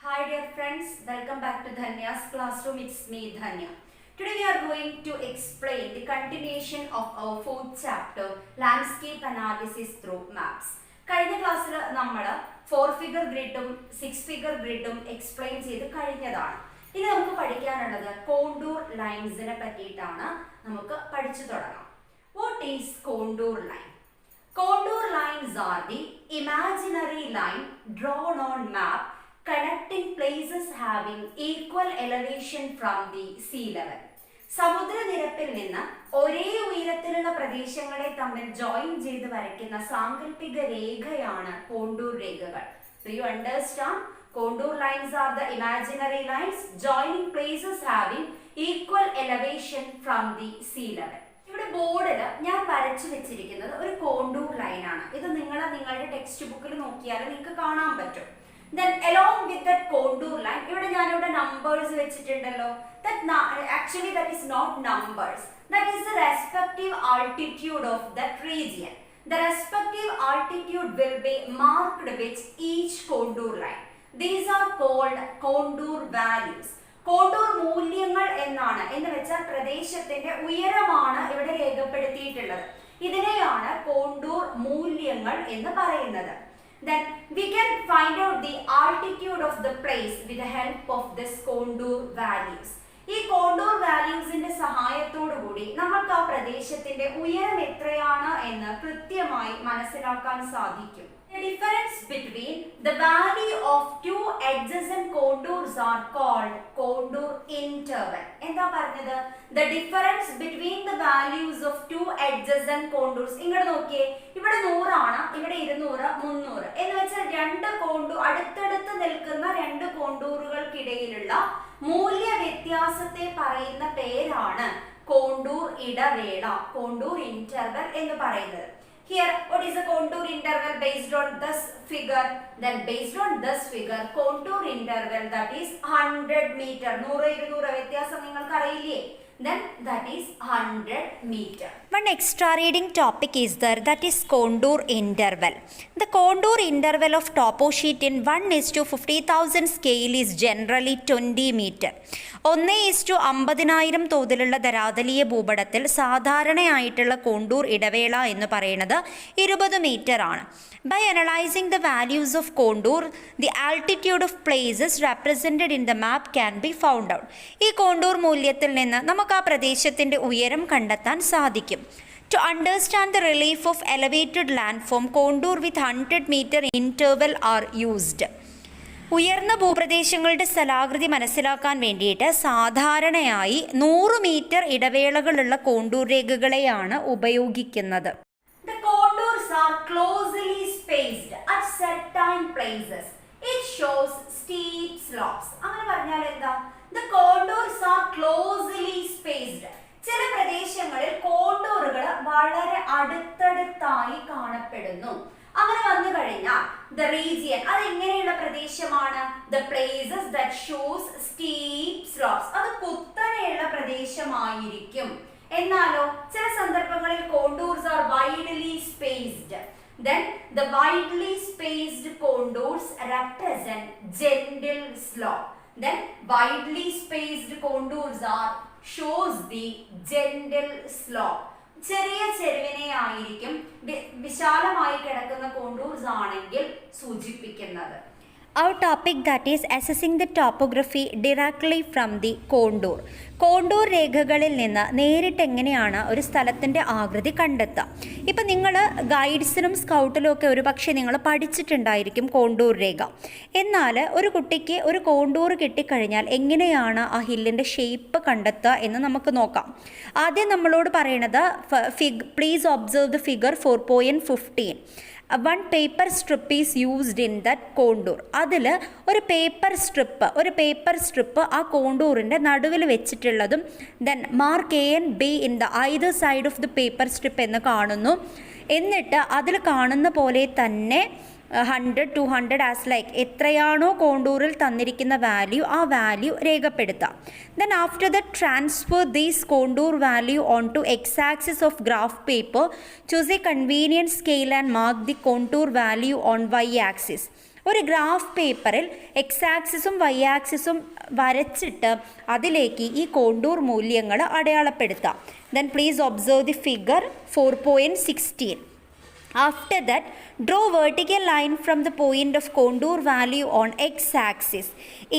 Hi dear friends, welcome back to Dhanya's classroom. It's me Dhanya. Today we are going to explain the continuation of our fourth chapter, landscape analysis through maps. കഴിഞ്ഞ ക്ലാസ്സിൽ നമ്മൾ 4 figure ഗ്രിഡും 6 figure ഗ്രിഡും explain ചെയ്ത് കഴിഞ്ഞതാണ്. ഇനി നമുക്ക് പഠിക്കാനുള്ളത് contour ലൈൻസിനെ പറ്റിയിട്ടാണ്. നമുക്ക് പഠിച്ചു തുടങ്ങാം. What is contour line? Contour lines are the imaginary line drawn on map connecting places having equal elevation from the sea level. സമുദ്രനിരപ്പിൽ നിന്ന് ഒരേ ഉയരത്തിലുള്ള പ്രദേശങ്ങളെ തമ്മിൽ ജോയിൻ ചെയ്ത് വരയ്ക്കുന്ന സാങ്കല്പിക രേഖയാണ് കോണ്ടൂർ രേഖകൾ. Do you understand? Contour lines are the imaginary lines joining places having equal elevation from the sea level. ഇവിടെ ബോർഡിൽ ഞാൻ വരച്ചു വെച്ചിരിക്കുന്നത് ഒരു കോണ്ടൂർ ലൈൻ ആണ്. ഇത് നിങ്ങളുടെ ടെക്സ്റ്റ് ബുക്കിൽ നോക്കിയാൽ നിങ്ങൾക്ക് കാണാൻ പറ്റും. Then along with that contour line, ഇവിടെ ഞാനിവിടെ numbers വെച്ചിട്ടുണ്ടല്ലോ. Actually that is not numbers. That is the respective altitude of that region. The respective altitude will be marked with each contour line. These are called contour values. Contour മൂല്യങ്ങൾ എന്നാണ്. എന്ന് വെച്ചാൽ പ്രദേശത്തിന്റെ ഉയരമാണ് ഇവിടെ രേഖപ്പെടുത്തിയിട്ടുള്ളത്. ഇതിനെയാണ് കോണ്ടൂർ മൂല്യങ്ങൾ എന്ന് പറയുന്നത്. Then we can find out the altitude of the place with the help of this contour values. ഈ കോണ്ടൂർ വാല്യൂസിന്റെ സഹായത്തോടു കൂടി നമുക്ക് ആ പ്രദേശത്തിന്റെ ഉയരം എത്രയാണ് എന്ന് കൃത്യമായി മനസ്സിലാക്കാൻ സാധിക്കും. The difference between the value of two adjacent contours are called contour interval. എന്താ പറഞ്ഞത്? The difference between the values of two adjacent contours. ഇങ്ങോട്ട് നോക്കിയേ, ഇവിടെ 100 ആണ്, ഇവിടെ 200, 300 എന്ന് വെച്ചാൽ രണ്ട് കോണ്ടൂർ അടുത്തടുത്ത് നിൽക്കുന്ന രണ്ട് കോണ്ടൂറുകൾക്കിടയിലുള്ള മൂല്യ വ്യത്യാസത്തെ പറയുന്ന പേരാണ് കോണ്ടൂർ ഇടവേള, കോണ്ടൂർ ഇന്റർവൽ എന്ന് പറയുന്നത്. Here, what is the contour interval based on this figure? Then based on this figure, contour interval that is 100 meter. 100-200 വ്യത്യാസം നിങ്ങൾക്ക് അറിയില്ലേ? Then that is 100 meter. One extra reading topic is there, that is contour interval. The contour interval of topo sheet in 1:50,000 scale is generally 20 meter. 1:50,000 തോതിലുള്ള ധരാതലീയ ഭൂപടത്തിൽ സാധാരണയായിട്ടുള്ള contour ഇടവേള എന്ന് പറയുന്നത് 20 metre ആണ്. By analyzing the values of contour, the altitude of places represented in the map can be found out. ഈ contour മൂല്യത്തിൽ നിന്ന് നമുക്ക് ആ പ്രദേശത്തിന്റെ ഉയരം കണ്ടെത്താൻ സാധിക്കും. To understand the relief of elevated landform, contour with 100 meter interval are used. ഉയർന്ന ഭൂപ്രദേശങ്ങളുടെ സ്ഥലാകൃതി മനസ്സിലാക്കാൻ വേണ്ടിയിട്ട് സാധാരണയായി 100 മീറ്റർ ഇടവേളകളുള്ള കോണ്ടൂർ രേഖകളെയാണ് ഉപയോഗിക്കുന്നത്. The contours are closely spaced at certain places. It shows steep slopes. അങ്ങനെ പറഞ്ഞാൽ എന്താ? The contours are closely spaced. ചില പ്രദേശങ്ങളിൽ കോണ്ടൂറുകൾ വളരെ അടുത്തടുത്തായി കാണപ്പെടുന്നു. അങ്ങനെ വന്നു കഴിഞ്ഞാൽ the region, അത് എങ്ങനെയുള്ള പ്രദേശമാണ്? The places that shows steep slopes, അത് കുത്തനെയുള്ള പ്രദേശമായിരിക്കും. എന്നാലോ ചില സന്ദർഭങ്ങളിൽ contours are widely spaced. Then the widely spaced contours represent gentle slope. Then widely spaced contours are shows the gentle slope. ചെറിയ ചെരുവിനെ ആയിരിക്കും വിശാലമായി കിടക്കുന്ന കോണ്ടൂർസ് ആണെങ്കിൽ സൂചിപ്പിക്കുന്നത്. Our topic that is assessing the topography directly from the contour. Contour രേഖകളിൽ നിന്ന് നേരിട്ട് എങ്ങനെയാണ് ഒരു സ്ഥലത്തിൻ്റെ ആകൃതി കണ്ടെത്തുക? ഇപ്പം നിങ്ങൾ ഗൈഡ്സിനും സ്കൗട്ടിലും ഒക്കെ ഒരു പക്ഷേ നിങ്ങൾ പഠിച്ചിട്ടുണ്ടായിരിക്കും കോണ്ടൂർ രേഖ. എന്നാൽ ഒരു കുട്ടിക്ക് ഒരു കോണ്ടൂർ കിട്ടിക്കഴിഞ്ഞാൽ എങ്ങനെയാണ് ആ ഹില്ലിൻ്റെ ഷേപ്പ് കണ്ടെത്തുക എന്ന് നമുക്ക് നോക്കാം. ആദ്യം നമ്മളോട് പറയണത് please observe the figure 4.15. One paper strip is used in that contour. അതിൽ ഒരു പേപ്പർ സ്ട്രിപ്പ് ആ കോണ്ടൂറിൻ്റെ നടുവിൽ വെച്ചിട്ടുള്ളതും then mark A and B in the either side of the paper strip എന്ന് കാണുന്നു. എന്നിട്ട് അതിൽ കാണുന്ന പോലെ തന്നെ 100, 200 ആസ് ലൈക്ക് എത്രയാണോ കോണ്ടൂറിൽ തന്നിരിക്കുന്ന വാല്യൂ ആ വാല്യൂ രേഖപ്പെടുത്താം. Then after the transfer these contour value on to X axis of graph paper, choose a convenient scale and mark the contour value on Y axis. ഒരു ഗ്രാഫ് പേപ്പറിൽ X ആക്സിസും Y ആക്സിസും വരച്ചിട്ട് അതിലേക്ക് ഈ contour മൂല്യങ്ങൾ അടയാളപ്പെടുത്താം. Then please observe the figure 4.16. After that, draw vertical line from the point of contour value on x-axis.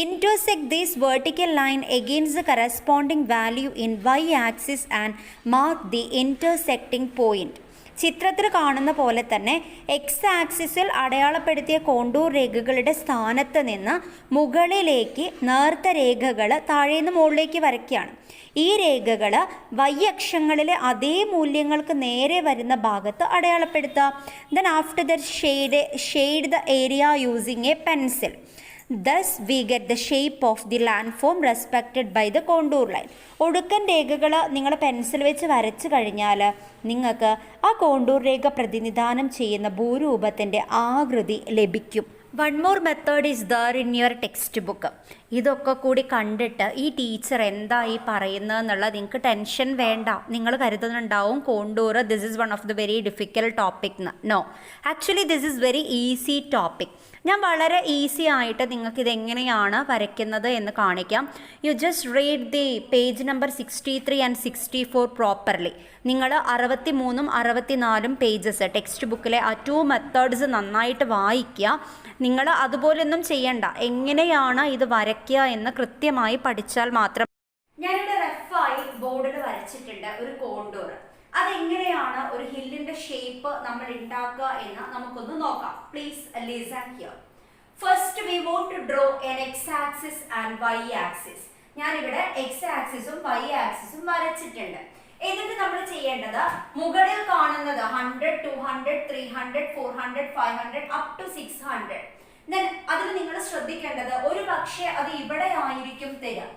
Intersect this vertical line against the corresponding value in y-axis and mark the intersecting point. ചിത്രത്തിൽ കാണുന്ന പോലെ തന്നെ X ആക്സിസിൽ അടയാളപ്പെടുത്തിയ contour രേഖകളുടെ സ്ഥാനത്ത് നിന്ന് മുകളിലേക്ക് നേർത്ത രേഖകൾ താഴേന്ന് മുകളിലേക്ക് വരയ്ക്കുകയാണ്. ഈ രേഖകൾ വൈ അക്ഷങ്ങളിലെ അതേ മൂല്യങ്ങൾക്ക് നേരെ വരുന്ന ഭാഗത്ത് അടയാളപ്പെടുത്തുക. Then after that shade the area using A pencil. Thus we get the shape of the landform respected by the contour line. ഒടുക്കൻ രേഖകൾ നിങ്ങൾ പെൻസിൽ വെച്ച് വരച്ച് കഴിഞ്ഞാൽ നിങ്ങൾക്ക് ആ കോണ്ടൂർ രേഖ പ്രതിനിധാനം ചെയ്യുന്ന ഭൂരൂപത്തിൻ്റെ ആകൃതി ലഭിക്കും. One more method is there in your text book. ഇതൊക്കെ കൂടി കണ്ടിട്ട് ഈ ടീച്ചർ എന്താ ഈ പറയുന്നത് എന്നുള്ളത് നിങ്ങൾക്ക് ടെൻഷൻ വേണ്ട. നിങ്ങൾ കരുതുന്നുണ്ടാവും contour this is one of the very difficult topic എന്ന്. No, actually this is very easy topic. ഞാൻ വളരെ ഈസി ആയിട്ട് നിങ്ങൾക്ക് ഇതെങ്ങനെയാണ് വരയ്ക്കുന്നത് എന്ന് കാണിക്കാം. You just read the page number 63 and 64 properly. നിങ്ങൾ 63ഉം 64ഉം പേജസ് ടെക്സ്റ്റ് ബുക്കിലെ ആ 2 മെത്തേഡ്സ് നന്നായിട്ട് വായിക്കുക. നിങ്ങൾ അതുപോലൊന്നും ചെയ്യണ്ട, എങ്ങനെയാണ് ഇത് വരയ്ക്കുക എന്ന് കൃത്യമായി പഠിച്ചാൽ മാത്രം. ഞാനിവിടെ റഫായി ബോർഡിൽ വരച്ചിട്ടുണ്ട് ഒരു കോണ്ടൂർ. അതെങ്ങനെയാണ് ഒരു ഹില്ലിന്റെ ഷേപ്പ് നമ്മൾ ഉണ്ടാക്കുക എന്ന് നമുക്കൊന്ന് നോക്കാം. Please listen here. First we want to draw an X axis and Y axis. ഞാനിവിടെ എക്സ് ആക്സിസും വൈ ആക്സിസും വരച്ചിട്ടുണ്ട്. എന്നിട്ട് നമ്മൾ ചെയ്യേണ്ടത് മുകളിൽ കാണുന്നത് 100, 200, 300, 400, 500 അപ് ടു 600. ദെൻ അതിൽ നിങ്ങൾ ശ്രദ്ധിക്കേണ്ടത് ഒരു പക്ഷേ അത് ഇവിടെ ആയിരിക്കും തരാം,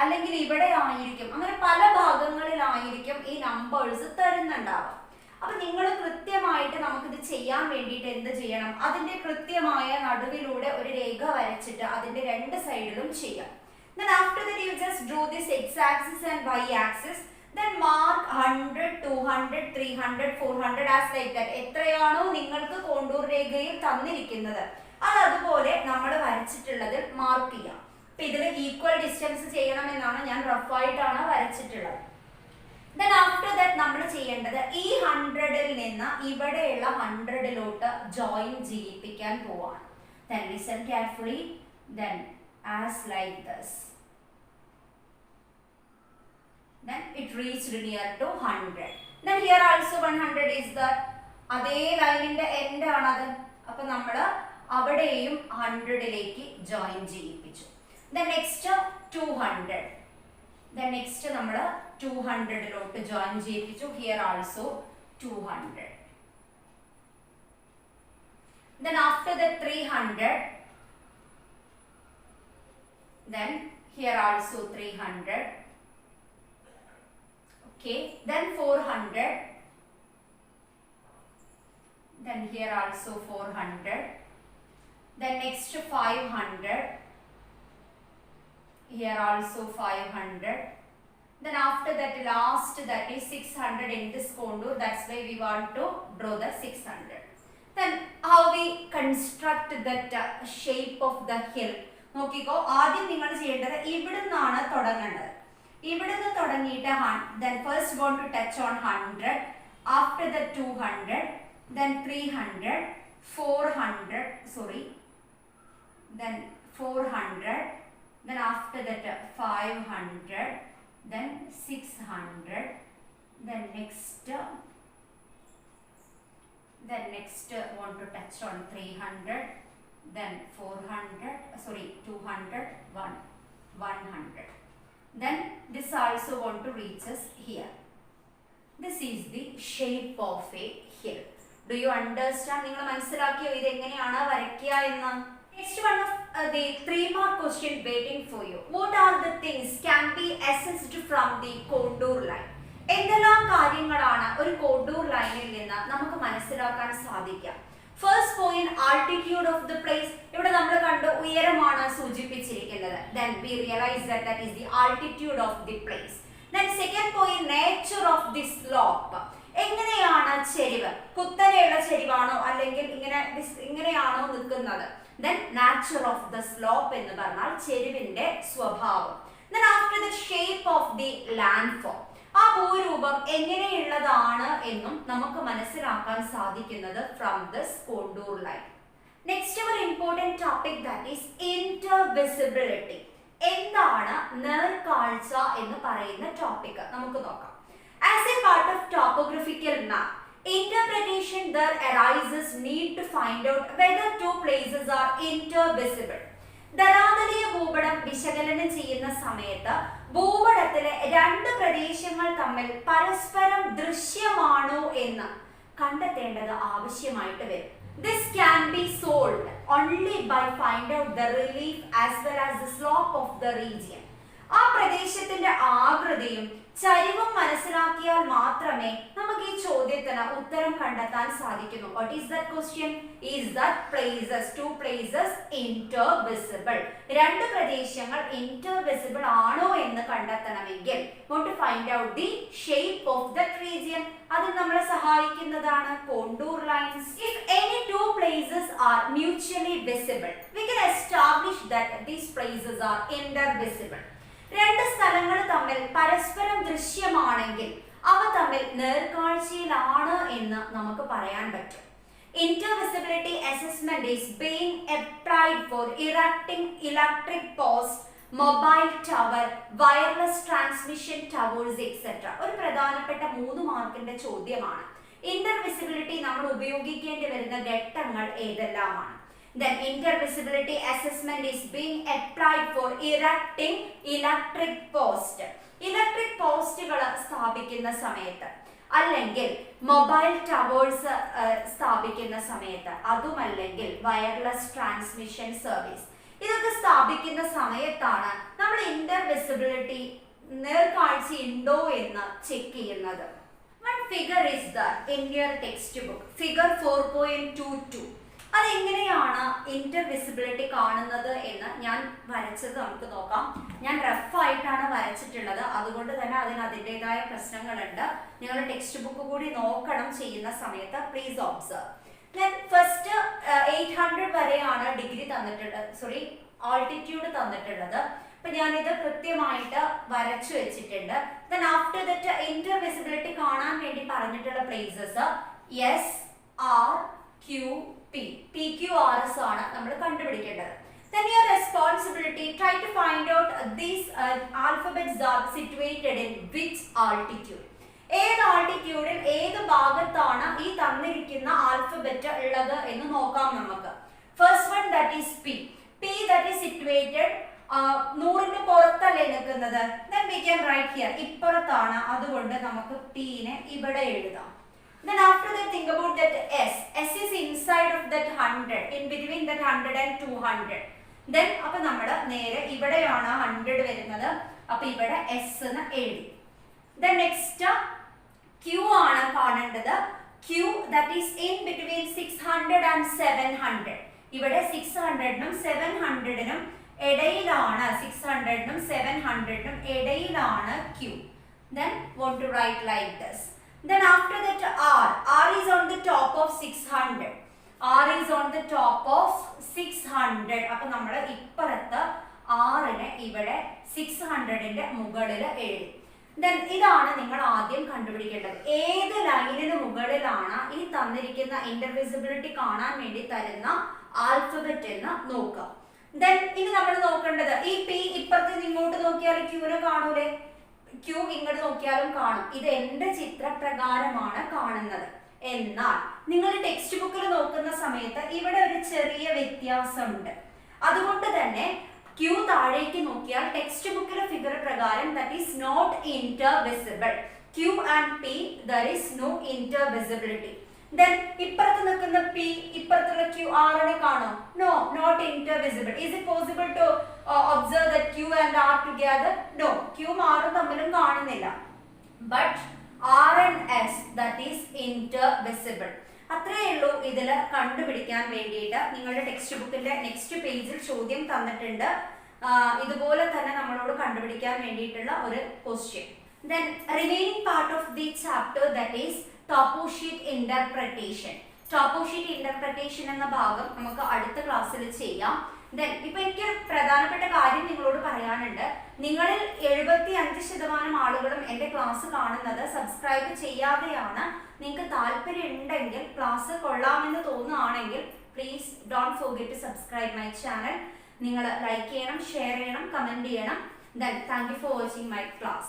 അല്ലെങ്കിൽ ഇവിടെ ആയിരിക്കും, അങ്ങനെ പല ഭാഗങ്ങളിലായിരിക്കും ഈ നമ്പേഴ്സ് തരുന്നുണ്ടാവാം. അപ്പൊ നിങ്ങൾ കൃത്യമായിട്ട് നമുക്കിത് ചെയ്യാൻ വേണ്ടിയിട്ട് എന്ത് ചെയ്യണം? അതിന്റെ കൃത്യമായ നടുവിലൂടെ ഒരു രേഖ വരച്ചിട്ട് അതിന്റെ രണ്ട് സൈഡിലും ചെയ്യാം. Then after that you just draw this x-axis and y-axis. Then mark 100, 200, 300, 400 as like that. എത്രയാണോ നിങ്ങൾക്ക് കോണ്ടൂർ രേഖയിൽ തന്നിരിക്കുന്നത് അത് അതുപോലെ നമ്മൾ വരച്ചിട്ടുള്ളതിൽ മാർക്ക് ചെയ്യാം. അപ്പൊ ഇതിൽ ഈക്വൽ ഡിസ്റ്റൻസ് ചെയ്യണമെന്നാണ് ഞാൻ റഫായിട്ടാണ് വരച്ചിട്ടുള്ളത്. Then after that നമ്മൾ ചെയ്യേണ്ടത് ഈ 100ൽ നിന്ന് ഇവിടെയുള്ള 100ലോട്ട് ജോയിൻ ചെയ്യിപ്പിക്കാൻ പോവാണ്. Then listen carefully. Then as like this. Then it reached near to 100. Then here also 100 is that. അതേ ലൈനിന്റെ എൻഡ് ആണത്. അപ്പൊ നമ്മൾ അവിടെയും 100ലേക്ക് ജോയിൻ ചെയ്യിപ്പിച്ചു. Then next 200. Then next നമ്മൾ 200ലോട്ട് ജോയിൻ ചെയ്യിപ്പിച്ചു. Here also 200. Then after that 300. Then here also 300. Okay. Then 400. Then here also 400. Then next 500. Here also 500. Then after that last that is 600 in this contour. That's why we want to draw the 600. Then how we construct that shape of the hill? നോക്കിക്കോ, ആദ്യം നിങ്ങൾ ചെയ്യേണ്ടത് ഇവിടുന്നാണ് തുടങ്ങേണ്ടത്. ഇവിടുന്ന് തുടങ്ങിയിട്ട് then first want to touch on 100. After that 200. Then 300. 400. Sorry. Then 400. Then after that 500. Then 600. Then next want to touch on 300. Then 400. Sorry, 200. 100. Then this also want to reach us here. This is the shape of a hill. Do you understand? നിങ്ങൾ മനസ്സിലാക്കിയോ ഇത് എങ്ങനെയാണ് വരയ്ക്കുക എന്ന്? Next one of the 3 mark question waiting for you. What are the things can be assessed from the contour line? എന്തെല്ലാം കാര്യങ്ങളാണ് ഒരു contour ലൈനിൽ നിന്ന് നമുക്ക് മനസ്സിലാക്കാൻ സാധിക്കുക? First point altitude of the place. ഇവിടെ നമ്മൾ കണ്ടു ഉയരമാണ് സൂചിപ്പിച്ചിരിക്കുന്നത്. Then we realize that that is the altitude of the place. Then second point nature of the slope. എങ്ങനെയാണ് ചെരിവ്? കുത്തനെയുള്ള ചെരിവാണോ അല്ലെങ്കിൽ ഇങ്ങനെയാണോ നിൽക്കുന്നത്? Then nature of the slope എന്ന് പറഞ്ഞാൽ ചെരിവിന്റെ സ്വഭാവം. Then after the shape of the landform, ആ ഭൂരൂപം എങ്ങനെയുള്ളതാണ് എന്നും നമുക്ക് മനസ്സിലാക്കാൻ സാധിക്കുന്നത് from this contour line. Next our important topic, that is intervisibility. എന്താണ് നേർക്കാഴ്ച എന്ന് പറയുന്ന ടോപ്പിക് നമുക്ക് നോക്കാം. As a part of topographical map, interpretation there arises need to find out whether two places are intervisible. ധരാതലീയ ഭൂപടം വിശകലനം ചെയ്യുന്ന സമയത്ത് ഭൂപടത്തിലെ രണ്ട് പ്രദേശങ്ങൾ തമ്മിൽ പരസ്പരം ദൃശ്യമാണോ എന്ന് കണ്ടെത്തേണ്ടത് ആവശ്യമായിട്ട് വരും. This can be solved only by find out the relief as well as the slope of the region. ആ പ്രദേശത്തിന്റെ ആകൃതിയും ചരിവും മനസ്സിലാക്കിയാൽ മാത്രമേ നമുക്ക് ഈ ചോദ്യത്തിന് ഉത്തരം കണ്ടെത്താൻ സാധിക്കുന്നു. What is that question? Is that two places intervisible? രണ്ട് പ്രദേശങ്ങൾ intervisible ആണോ എന്ന് കണ്ടെത്തണമെങ്കിൽ want to find out the shape of that region. അത് നമ്മളെ സഹായിക്കുന്നതാണ് contour lines. If any two places are mutually visible, we can establish that these places are intervisible. രണ്ട് സ്ഥലങ്ങൾ തമ്മിൽ പരസ്പരം ദൃശ്യമാണെങ്കിൽ അവ തമ്മിൽ നേർക്കാഴ്ചയിലാണ് എന്ന് നമുക്ക് പറയാൻ പറ്റും. Intervisibility assessment is being applied for erecting electric posts, mobile tower, wireless transmission towers, etc. ഒരു പ്രധാനപ്പെട്ട 3 മാർക്കിന്റെ ചോദ്യമാണ്. Intervisibility നമ്മൾ ഉപയോഗിക്കേണ്ടി വരുന്ന ഘട്ടങ്ങൾ ഏതെല്ലാമാണ്? Then intervisibility assessment is being applied for erecting electric post. Electric പോസ്റ്റുകൾ സ്ഥാപിക്കുന്ന സമയത്ത്, അല്ലെങ്കിൽ മൊബൈൽ ടവേഴ്സ് സ്ഥാപിക്കുന്ന സമയത്ത്, അതുമല്ലെങ്കിൽ വയർലെസ് ട്രാൻസ്മിഷൻ സർവീസ്, ഇതൊക്കെ സ്ഥാപിക്കുന്ന സമയത്താണ് നമ്മൾ ഇന്റർവിസിബിലിറ്റി നേർക്കാഴ്ച ഉണ്ടോ എന്ന് ചെക്ക് ചെയ്യുന്നത്. One figure is there in your textbook, figure 4.22. അതെങ്ങനെയാണ് ഇന്റർവിസിബിലിറ്റി കാണുന്നത് എന്ന് ഞാൻ വരച്ചത് നമുക്ക് നോക്കാം. ഞാൻ റഫ് ആയിട്ടാണ് വരച്ചിട്ടുള്ളത്, അതുകൊണ്ട് തന്നെ അതിൻ്റെതായ പ്രശ്നങ്ങളുണ്ട്. നിങ്ങൾ ടെക്സ്റ്റ് ബുക്ക് കൂടി നോക്കണം ചെയ്യുന്ന സമയത്ത്. Please observe. ദെൻ ഫസ്റ്റ് 800 വരെയാണ് ഡിഗ്രി തന്നിട്ടുള്ളത്, ആൾട്ടിറ്റ്യൂഡ് തന്നിട്ടുള്ളത്. അപ്പൊ ഞാനിത് കൃത്യമായിട്ട് വരച്ചു വെച്ചിട്ടുണ്ട്. ദെൻ ആഫ്റ്റർ ദറ്റ് ഇന്റർവിസിബിലിറ്റി കാണാൻ വേണ്ടി പറഞ്ഞിട്ടുള്ള places S, R, Q, P. PQRS ആണ് നമ്മൾ കണ്ടുപിടിക്കേണ്ടത്. Then your responsibility, try to find out these alphabets are situated in which altitude. ഏത് ആൾട്ടിറ്റ്യൂഡിൽ ഏത് ഭാഗത്താണ് ഈ തന്നിരിക്കുന്ന ആൽഫബറ്റ് ഉള്ളത് എന്ന് നോക്കാം നമുക്ക്. First one, that is P. P that is situated 100ന് പുറത്തല്ലേ നിൽക്കുന്നത്. Then we can write here, ഇപ്പുറത്താണ്, അതുകൊണ്ട് നമുക്ക് P നെ ഇവിടെ എഴുതാം. Then after that, think about that S. S is inside of that 100, in between that 100 and 200. Then അപ്പോൾ നമ്മൾ നേരെ ഇവിടെയാണ് 100 വരുന്നത്, അപ്പോൾ ഇവിടെ S എന്ന് എഴുതി. Then next Q ആണ് കാണേണ്ടത്. Q that is in between 600 and 700. ഇവിടെ 600നും 700നും ഇടയിലാണ്, 600നും 700നും ഇടയിലാണ് Q. Then want to write like this. Then after that R is on the top of 600. R is on the top of 600. അപ്പോൾ നമ്മൾ ഇപ്പുറത്ത് R നെ ഇവിടെ 600ന്റെ മുകളിൽ എഴുതി. Then ഇതാണ് നിങ്ങൾ ആദ്യം കണ്ടുപിടിക്കേണ്ടത്. ഏത് ലൈനിന് മുകളിലാണ് ഈ തന്നിരിക്കുന്ന ഇന്റർവിസിബിലിറ്റി കാണാൻ വേണ്ടി തരുന്ന ആൽഫബറ്റ് എന്ന് നോക്കുക. Then ഇനി നമ്മൾ നോക്കേണ്ടത് ഈ P ഇപ്പുറത്ത് ഇങ്ങോട്ട് നോക്കിയാൽ Qനെ കാണൂലേ? Q ഇങ്ങോട്ട് നോക്കിയാലും കാണും. ഇത് എന്റെ ചിത്രപ്രകാരമാണ് കാണുന്നത്. എന്നാൽ നിങ്ങൾ ടെക്സ്റ്റ് ബുക്കിൽ നോക്കുന്ന സമയത്ത് ഇവിടെ ഒരു ചെറിയ വ്യത്യാസമുണ്ട്. അതുകൊണ്ട് തന്നെ Q താഴേക്ക് നോക്കിയാൽ ടെക്സ്റ്റ് ബുക്കിലെ ഫിഗർ പ്രകാരം that is not intervisible. Q and P there is no intervisibility. Then ഇപ്പുറത്ത് നിൽക്കുന്ന P ഇപ്പുറത്തുള്ള Q R നെ കാണോ? No, not intervisible. Is it possible to observe that Q and R together? No, Q R തമ്മിലും കാണുന്നില്ല. But R and S that is intervisible. അത്രയേ ഉള്ളൂ ഇതിൽ കണ്ടുപിടിക്കാൻ വേണ്ടിയിട്ട്. നിങ്ങളുടെ ടെക്സ്റ്റ് ബുക്കിന്റെ നെക്സ്റ്റ് പേജിൽ ചോദ്യം തന്നിട്ടുണ്ട്. ഇതുപോലെ തന്നെ നമ്മളോട് കണ്ടുപിടിക്കാൻ വേണ്ടിയിട്ടുള്ള ഒരു question. Then remaining part of the chapter, that is toposheet interpretation. Toposheet interpretation എന്ന ഭാഗം നമുക്ക് അടുത്ത ക്ലാസ്സിൽ ചെയ്യാം. ദെൻ ഇപ്പൊ എനിക്ക് പ്രധാനപ്പെട്ട കാര്യം നിങ്ങളോട് പറയാനുണ്ട്. നിങ്ങളിൽ 75% ആളുകളും എൻ്റെ ക്ലാസ് കാണുന്നത് സബ്സ്ക്രൈബ് ചെയ്യാതെയാണ്. നിങ്ങൾക്ക് താല്പര്യം ഉണ്ടെങ്കിൽ, ക്ലാസ് കൊള്ളാമെന്ന് തോന്നുകയാണെങ്കിൽ please don't forget to subscribe my channel. നിങ്ങൾ ലൈക്ക് ചെയ്യണം, ഷെയർ ചെയ്യണം, കമന്റ് ചെയ്യണം. Then thank you for watching my class.